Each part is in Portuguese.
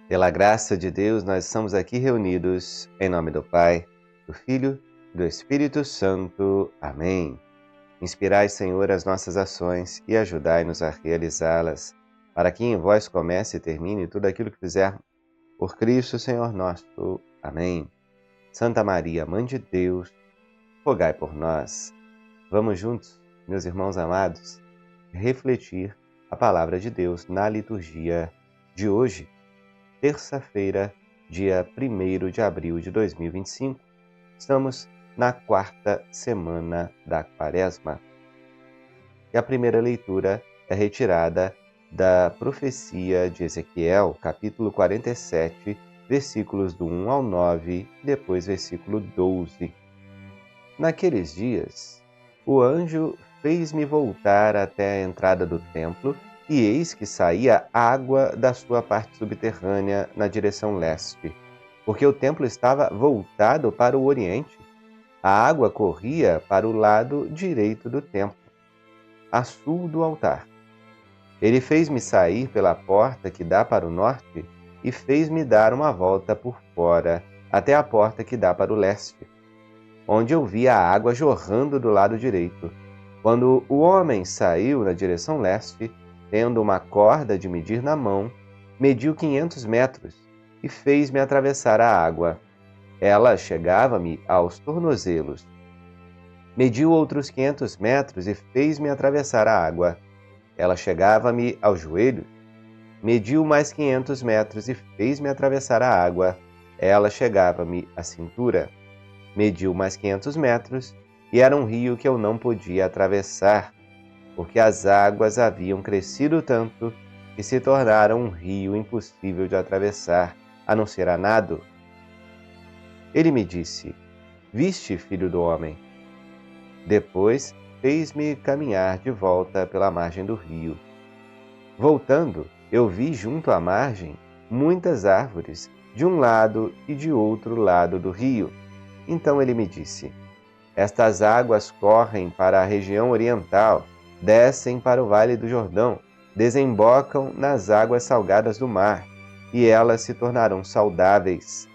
Pela graça de Deus, nós estamos aqui reunidos em nome do Pai, do Filho e do Espírito Santo. Amém. Inspirai, Senhor, as nossas ações e ajudai-nos a realizá-las, para que em vós comece e termine tudo aquilo que fizermos. Por Cristo, Senhor nosso. Amém. Santa Maria, Mãe de Deus, rogai por nós. Vamos juntos, meus irmãos amados, refletir a palavra de Deus na liturgia de hoje, terça-feira, dia 1º de abril de 2025. Estamos na quarta semana da Quaresma. E a primeira leitura é retirada da profecia de Ezequiel, capítulo 47, versículos do 1 ao 9, depois versículo 12. Naqueles dias, o anjo fez-me voltar até a entrada do templo, e eis que saía água da sua parte subterrânea na direção leste, porque o templo estava voltado para o oriente. A água corria para o lado direito do templo, a sul do altar. Ele fez-me sair pela porta que dá para o norte e fez-me dar uma volta por fora, até a porta que dá para o leste, onde eu vi a água jorrando do lado direito. Quando o homem saiu na direção leste, tendo uma corda de medir na mão, mediu 500 metros e fez-me atravessar a água. Ela chegava-me aos tornozelos. Mediu outros 500 metros e fez-me atravessar a água. Ela chegava-me aos joelhos. Mediu mais 500 metros e fez-me atravessar a água. Ela chegava-me à cintura. Mediu mais 500 metros e era um rio que eu não podia atravessar, porque as águas haviam crescido tanto que se tornaram um rio impossível de atravessar, a não ser a nado. Ele me disse: Viste, filho do homem? Depois fez-me caminhar de volta pela margem do rio. Voltando, eu vi junto à margem muitas árvores, de um lado e de outro lado do rio. Então ele me disse: Estas águas correm para a região oriental, descem para o Vale do Jordão, desembocam nas águas salgadas do mar, e elas se tornarão saudáveis.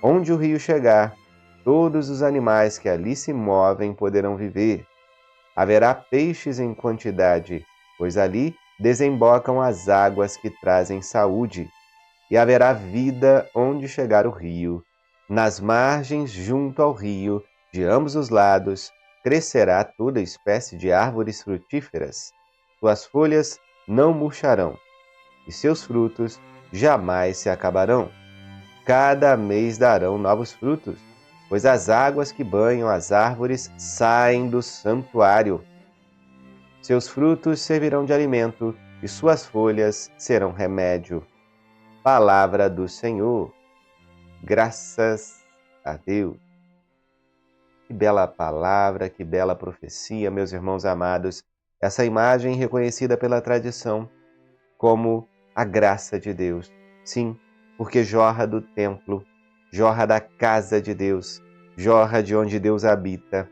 Onde o rio chegar, todos os animais que ali se movem poderão viver. Haverá peixes em quantidade, pois ali desembocam as águas que trazem saúde, e haverá vida onde chegar o rio. Nas margens, junto ao rio, de ambos os lados, crescerá toda espécie de árvores frutíferas. Suas folhas não murcharão, e seus frutos jamais se acabarão. Cada mês darão novos frutos, pois as águas que banham as árvores saem do santuário. Seus frutos servirão de alimento, e suas folhas serão remédio. Palavra do Senhor. Graças a Deus. Que bela palavra, que bela profecia, meus irmãos amados. Essa imagem reconhecida pela tradição como a graça de Deus. Sim, porque jorra do templo, jorra da casa de Deus, jorra de onde Deus habita.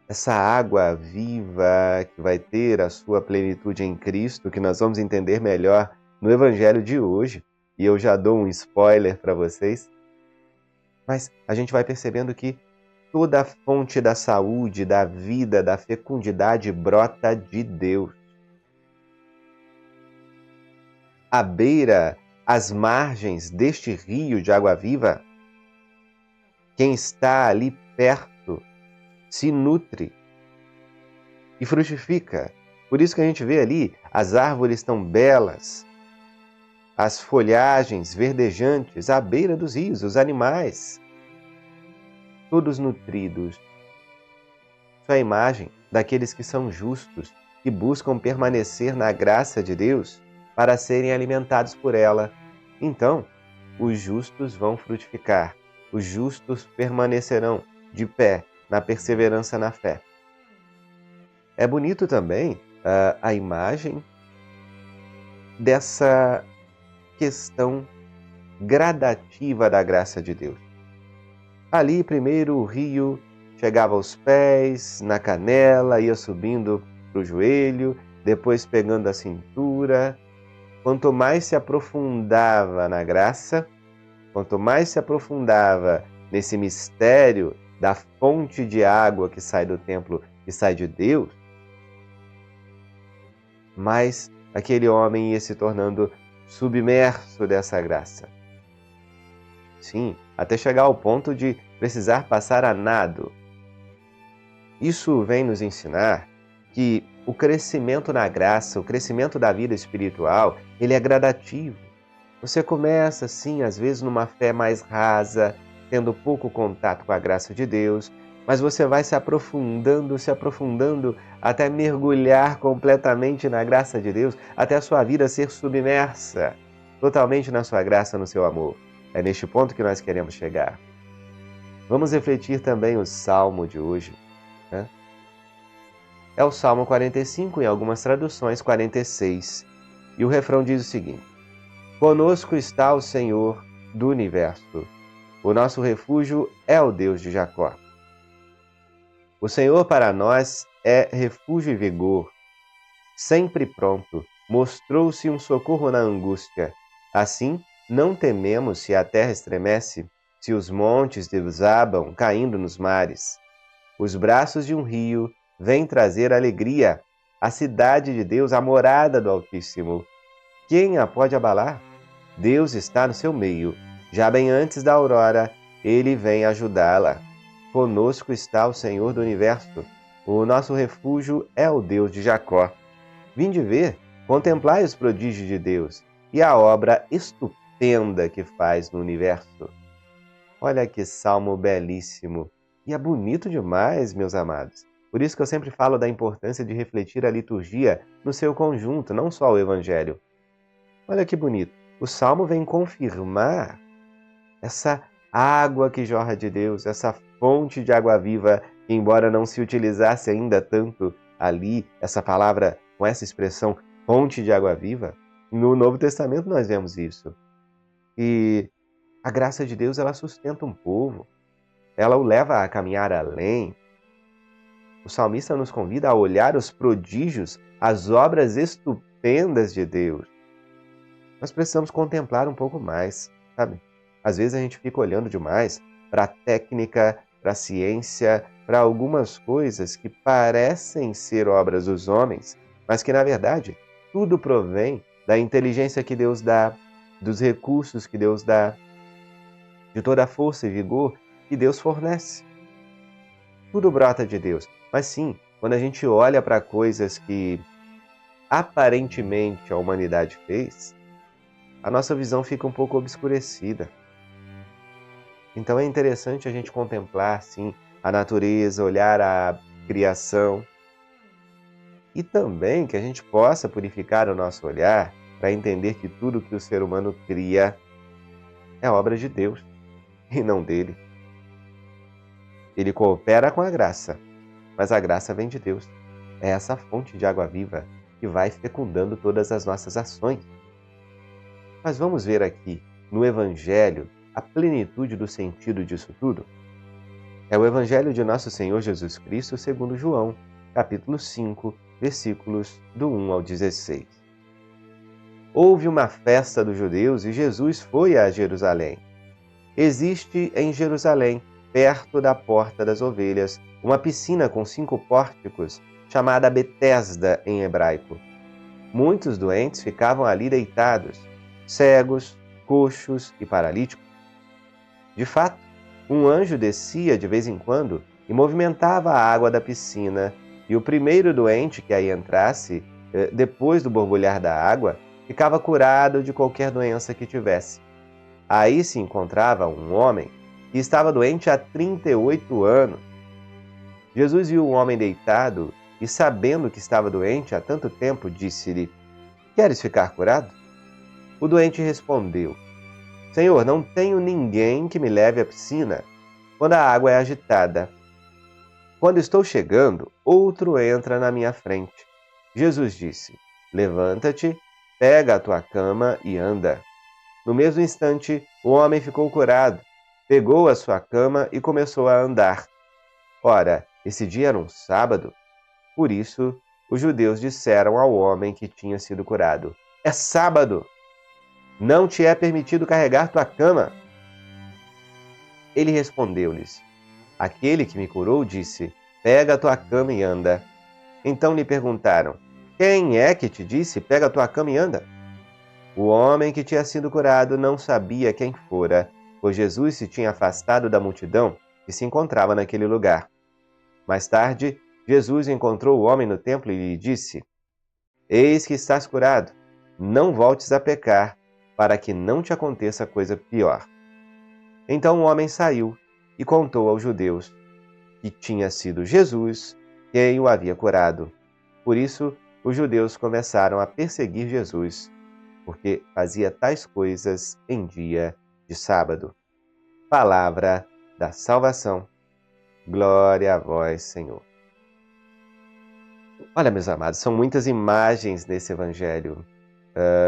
Essa água viva que vai ter a sua plenitude em Cristo, que nós vamos entender melhor no Evangelho de hoje, e eu já dou um spoiler para vocês, mas a gente vai percebendo que toda a fonte da saúde, da vida, da fecundidade brota de Deus. À beira, às margens deste rio de água viva, quem está ali perto se nutre e frutifica. Por isso que a gente vê ali as árvores tão belas, as folhagens verdejantes à beira dos rios, os animais, todos nutridos. Isso é a imagem daqueles que são justos, que buscam permanecer na graça de Deus para serem alimentados por ela. Então, os justos vão frutificar, os justos permanecerão de pé na perseverança na fé. É bonito também a imagem dessa questão gradativa da graça de Deus. Ali, primeiro, o rio chegava aos pés, na canela, ia subindo para o joelho, depois pegando a cintura, quanto mais se aprofundava na graça, quanto mais se aprofundava nesse mistério da fonte de água que sai do templo, que sai de Deus, mais aquele homem ia se tornando submerso dessa graça. Sim, até chegar ao ponto de precisar passar a nado. Isso vem nos ensinar que o crescimento na graça, o crescimento da vida espiritual, ele é gradativo. Você começa, assim, às vezes numa fé mais rasa, tendo pouco contato com a graça de Deus, mas você vai se aprofundando, até mergulhar completamente na graça de Deus, até a sua vida ser submersa totalmente na sua graça, no seu amor. É neste ponto que nós queremos chegar. Vamos refletir também o Salmo de hoje, né? É o Salmo 45, em algumas traduções 46. E o refrão diz o seguinte: Conosco está o Senhor do universo. O nosso refúgio é o Deus de Jacó. O Senhor para nós é refúgio e vigor. Sempre pronto, mostrou-se um socorro na angústia. Assim, não tememos se a terra estremece, se os montes desabam, caindo nos mares. Os braços de um rio vêm trazer alegria, a cidade de Deus, a morada do Altíssimo. Quem a pode abalar? Deus está no seu meio. Já bem antes da aurora, ele vem ajudá-la. Conosco está o Senhor do universo. O nosso refúgio é o Deus de Jacó. Vinde ver, contemplai os prodígios de Deus e a obra estupenda que faz no universo. Olha que salmo belíssimo! E é bonito demais, meus amados. Por isso que eu sempre falo da importância de refletir a liturgia no seu conjunto, não só o Evangelho. Olha que bonito! O salmo vem confirmar essa água que jorra de Deus, essa fonte de água viva, que embora não se utilizasse ainda tanto ali, essa palavra com essa expressão, fonte de água viva, no Novo Testamento nós vemos isso. E a graça de Deus, ela sustenta um povo, ela o leva a caminhar além. O salmista nos convida a olhar os prodígios, as obras estupendas de Deus. Nós precisamos contemplar um pouco mais, sabe? Às vezes a gente fica olhando demais para a técnica, para a ciência, para algumas coisas que parecem ser obras dos homens, mas que, na verdade, tudo provém da inteligência que Deus dá, dos recursos que Deus dá, de toda a força e vigor que Deus fornece. Tudo brota de Deus. Mas sim, quando a gente olha para coisas que aparentemente a humanidade fez, a nossa visão fica um pouco obscurecida. Então é interessante a gente contemplar, sim, a natureza, olhar a criação e também que a gente possa purificar o nosso olhar para entender que tudo que o ser humano cria é obra de Deus e não dele. Ele coopera com a graça, mas a graça vem de Deus. É essa fonte de água viva que vai fecundando todas as nossas ações. Mas vamos ver aqui, no Evangelho, a plenitude do sentido disso tudo? É o Evangelho de Nosso Senhor Jesus Cristo segundo João, capítulo 5, versículos do 1 ao 16. Houve uma festa dos judeus e Jesus foi a Jerusalém. Existe em Jerusalém, perto da Porta das Ovelhas, uma piscina com 5 pórticos, chamada Betesda em hebraico. Muitos doentes ficavam ali deitados, cegos, coxos e paralíticos. De fato, um anjo descia de vez em quando e movimentava a água da piscina, e o primeiro doente que aí entrasse, depois do borbulhar da água, ficava curado de qualquer doença que tivesse. Aí se encontrava um homem que estava doente há 38 anos. Jesus viu o homem deitado e, sabendo que estava doente há tanto tempo, disse-lhe: Queres ficar curado? O doente respondeu: Senhor, não tenho ninguém que me leve à piscina quando a água é agitada. Quando estou chegando, outro entra na minha frente. Jesus disse: Levanta-te, pega a tua cama e anda. No mesmo instante, o homem ficou curado, pegou a sua cama e começou a andar. Ora, esse dia era um sábado. Por isso, os judeus disseram ao homem que tinha sido curado: É sábado, não te é permitido carregar tua cama. Ele respondeu-lhes: Aquele que me curou disse: Pega a tua cama e anda. Então lhe perguntaram: Quem é que te disse: Pega a tua cama e anda? O homem que tinha sido curado não sabia quem fora, pois Jesus se tinha afastado da multidão que se encontrava naquele lugar. Mais tarde, Jesus encontrou o homem no templo e lhe disse: Eis que estás curado, não voltes a pecar, para que não te aconteça coisa pior. Então o homem saiu e contou aos judeus que tinha sido Jesus quem o havia curado. Por isso, os judeus começaram a perseguir Jesus, porque fazia tais coisas em dia de sábado. Palavra da salvação. Glória a vós, Senhor. Olha, meus amados, são muitas imagens nesse evangelho.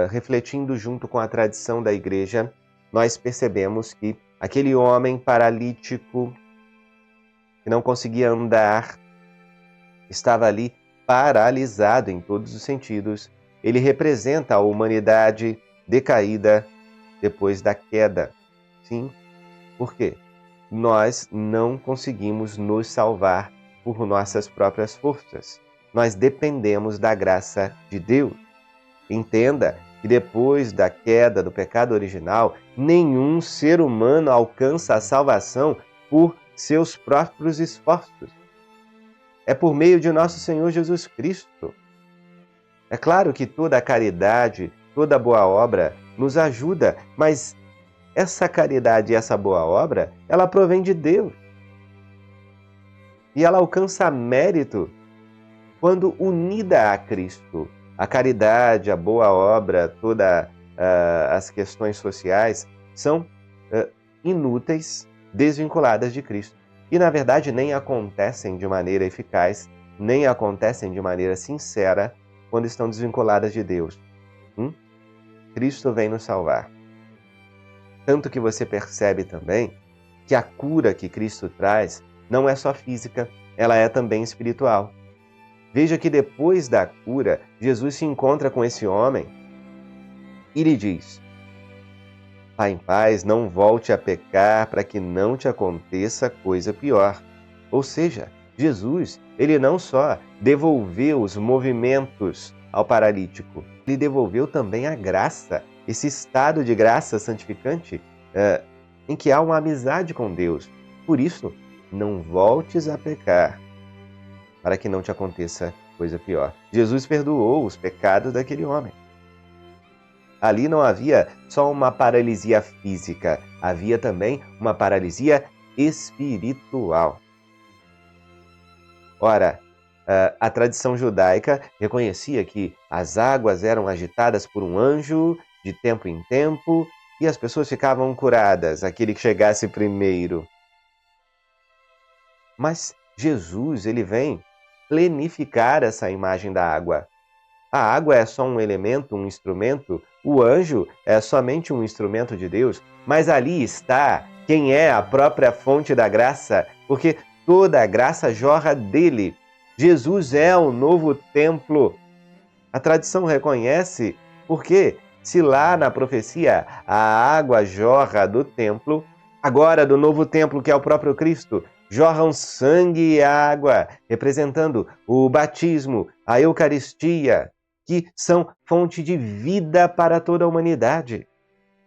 Refletindo junto com a tradição da igreja, nós percebemos que aquele homem paralítico que não conseguia andar estava ali paralisado em todos os sentidos. Ele representa a humanidade decaída depois da queda. Sim, por quê? Nós não conseguimos nos salvar por nossas próprias forças. Nós dependemos da graça de Deus. Entenda que depois da queda do pecado original, nenhum ser humano alcança a salvação por seus próprios esforços. É por meio de nosso Senhor Jesus Cristo. É claro que toda a caridade, toda a boa obra nos ajuda, mas essa caridade e essa boa obra, ela provém de Deus. E ela alcança mérito quando unida a Cristo. A caridade, a boa obra, todas as questões sociais são inúteis, desvinculadas de Cristo. E, na verdade, nem acontecem de maneira eficaz, nem acontecem de maneira sincera quando estão desvinculadas de Deus. Cristo vem nos salvar. Tanto que você percebe também que a cura que Cristo traz não é só física, ela é também espiritual. Veja que depois da cura, Jesus se encontra com esse homem e lhe diz: Vá em paz, não volte a pecar para que não te aconteça coisa pior. Ou seja, Jesus, ele não só devolveu os movimentos ao paralítico, ele devolveu também a graça, esse estado de graça santificante em que há uma amizade com Deus. Por isso, não voltes a pecar para que não te aconteça coisa pior. Jesus perdoou os pecados daquele homem. Ali não havia só uma paralisia física, havia também uma paralisia espiritual. Ora, a tradição judaica reconhecia que as águas eram agitadas por um anjo de tempo em tempo e as pessoas ficavam curadas, aquele que chegasse primeiro. Mas Jesus, ele vem plenificar essa imagem da água. A água é só um elemento, um instrumento, o anjo é somente um instrumento de Deus, mas ali está quem é a própria fonte da graça, porque toda a graça jorra dele. Jesus é o novo templo. A tradição reconhece porque, se lá na profecia a água jorra do templo, agora do novo templo que é o próprio Cristo, jorram sangue e água, representando o batismo, a Eucaristia, que são fonte de vida para toda a humanidade.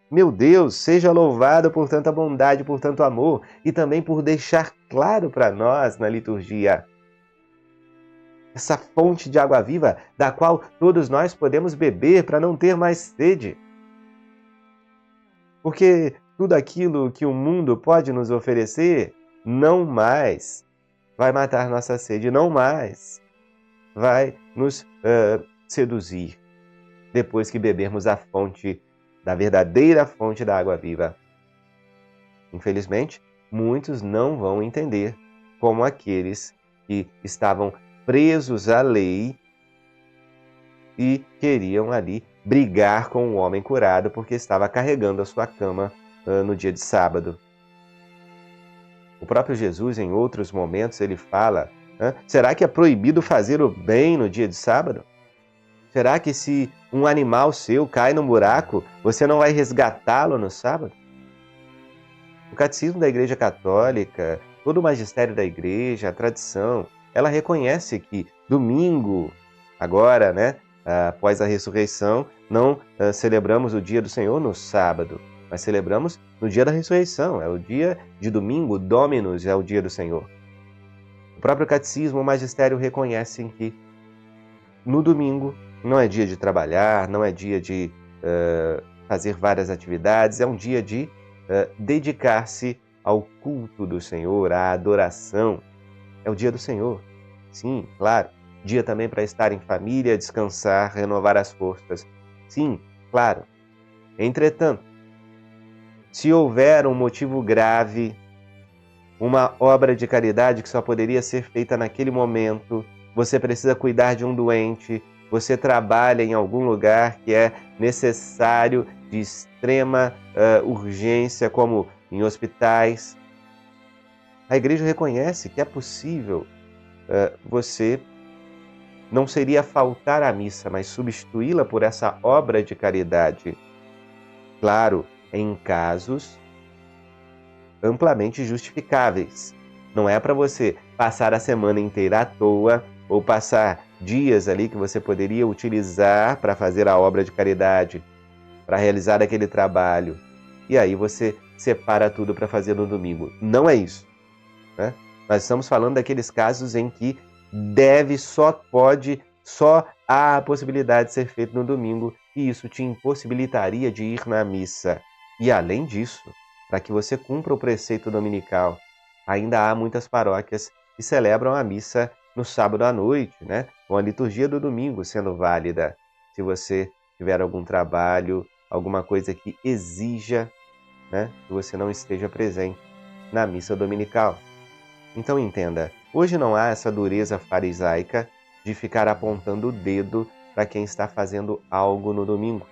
Meu Deus, seja louvado por tanta bondade, por tanto amor e também por deixar claro para nós na liturgia essa fonte de água viva da qual todos nós podemos beber para não ter mais sede. Porque tudo aquilo que o mundo pode nos oferecer não mais vai matar nossa sede, não mais vai nos seduzir depois que bebermos a fonte, da verdadeira fonte da água viva. Infelizmente, muitos não vão entender, como aqueles que estavam presos à lei e queriam ali brigar com o homem curado porque estava carregando a sua cama no dia de sábado. O próprio Jesus, em outros momentos, ele fala: será que é proibido fazer o bem no dia de sábado? Será que se um animal seu cai num buraco, você não vai resgatá-lo no sábado? O catecismo da Igreja Católica, todo o magistério da Igreja, a tradição, ela reconhece que domingo, agora, né, após a ressurreição, não celebramos o dia do Senhor no sábado, mas celebramos no dia da ressurreição. É o dia de domingo, Dominus é o dia do Senhor. O próprio catecismo, o magistério reconhecem que no domingo não é dia de trabalhar, não é dia de fazer várias atividades, é um dia de dedicar-se ao culto do Senhor, à adoração. É o dia do Senhor. Sim, claro. Dia também para estar em família, descansar, renovar as forças. Sim, claro. Entretanto, se houver um motivo grave, uma obra de caridade que só poderia ser feita naquele momento, você precisa cuidar de um doente, você trabalha em algum lugar que é necessário, de extrema urgência, como em hospitais, a Igreja reconhece que é possível você não seria faltar à missa, mas substituí-la por essa obra de caridade. Claro, em casos amplamente justificáveis. Não é para você passar a semana inteira à toa ou passar dias ali que você poderia utilizar para fazer a obra de caridade, para realizar aquele trabalho. E aí você separa tudo para fazer no domingo. Não é isso, né? Nós estamos falando daqueles casos em que só há a possibilidade de ser feito no domingo e isso te impossibilitaria de ir na missa. E além disso, para que você cumpra o preceito dominical, ainda há muitas paróquias que celebram a missa no sábado à noite, né? Com a liturgia do domingo sendo válida. Se você tiver algum trabalho, alguma coisa que exija, né, que você não esteja presente na missa dominical. Então entenda, hoje não há essa dureza farisaica de ficar apontando o dedo para quem está fazendo algo no domingo.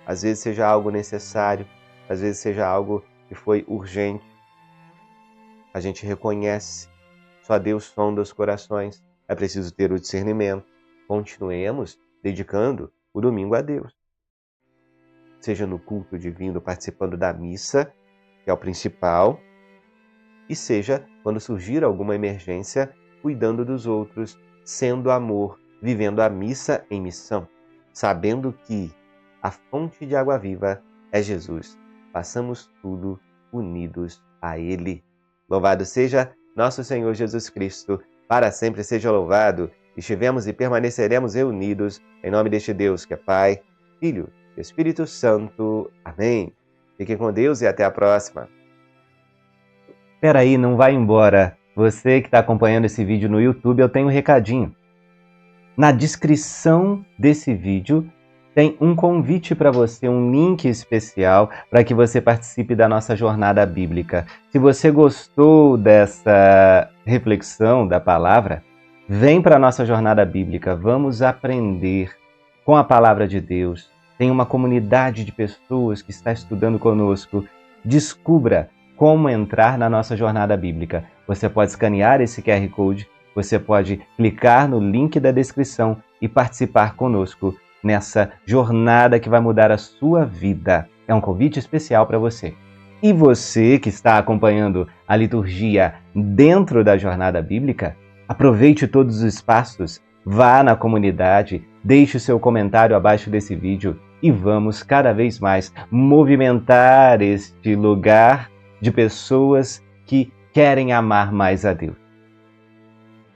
Às vezes seja algo necessário, às vezes seja algo que foi urgente. A gente reconhece, só Deus sonda os corações, é preciso ter o discernimento. Continuemos dedicando o domingo a Deus. Seja no culto divino, participando da missa, que é o principal, e seja, quando surgir alguma emergência, cuidando dos outros, sendo amor, vivendo a missa em missão, sabendo que a fonte de água viva é Jesus. Façamos tudo unidos a Ele. Louvado seja nosso Senhor Jesus Cristo, para sempre seja louvado. Estivemos e permaneceremos reunidos em nome deste Deus que é Pai, Filho e Espírito Santo. Amém. Fiquem com Deus e até a próxima. Espera aí, não vai embora. Você que está acompanhando esse vídeo no YouTube, eu tenho um recadinho. Na descrição desse vídeo tem um convite para você, um link especial para que você participe da nossa jornada bíblica. Se você gostou dessa reflexão da palavra, vem para a nossa jornada bíblica. Vamos aprender com a palavra de Deus. Tem uma comunidade de pessoas que está estudando conosco. Descubra como entrar na nossa jornada bíblica. Você pode escanear esse QR Code, você pode clicar no link da descrição e participar conosco nessa jornada que vai mudar a sua vida. É um convite especial para você. E você que está acompanhando a liturgia dentro da jornada bíblica, aproveite todos os espaços, vá na comunidade, deixe o seu comentário abaixo desse vídeo e vamos cada vez mais movimentar este lugar de pessoas que querem amar mais a Deus.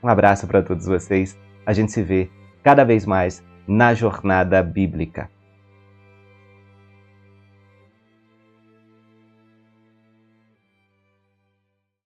Um abraço para todos vocês. A gente se vê cada vez mais na jornada bíblica.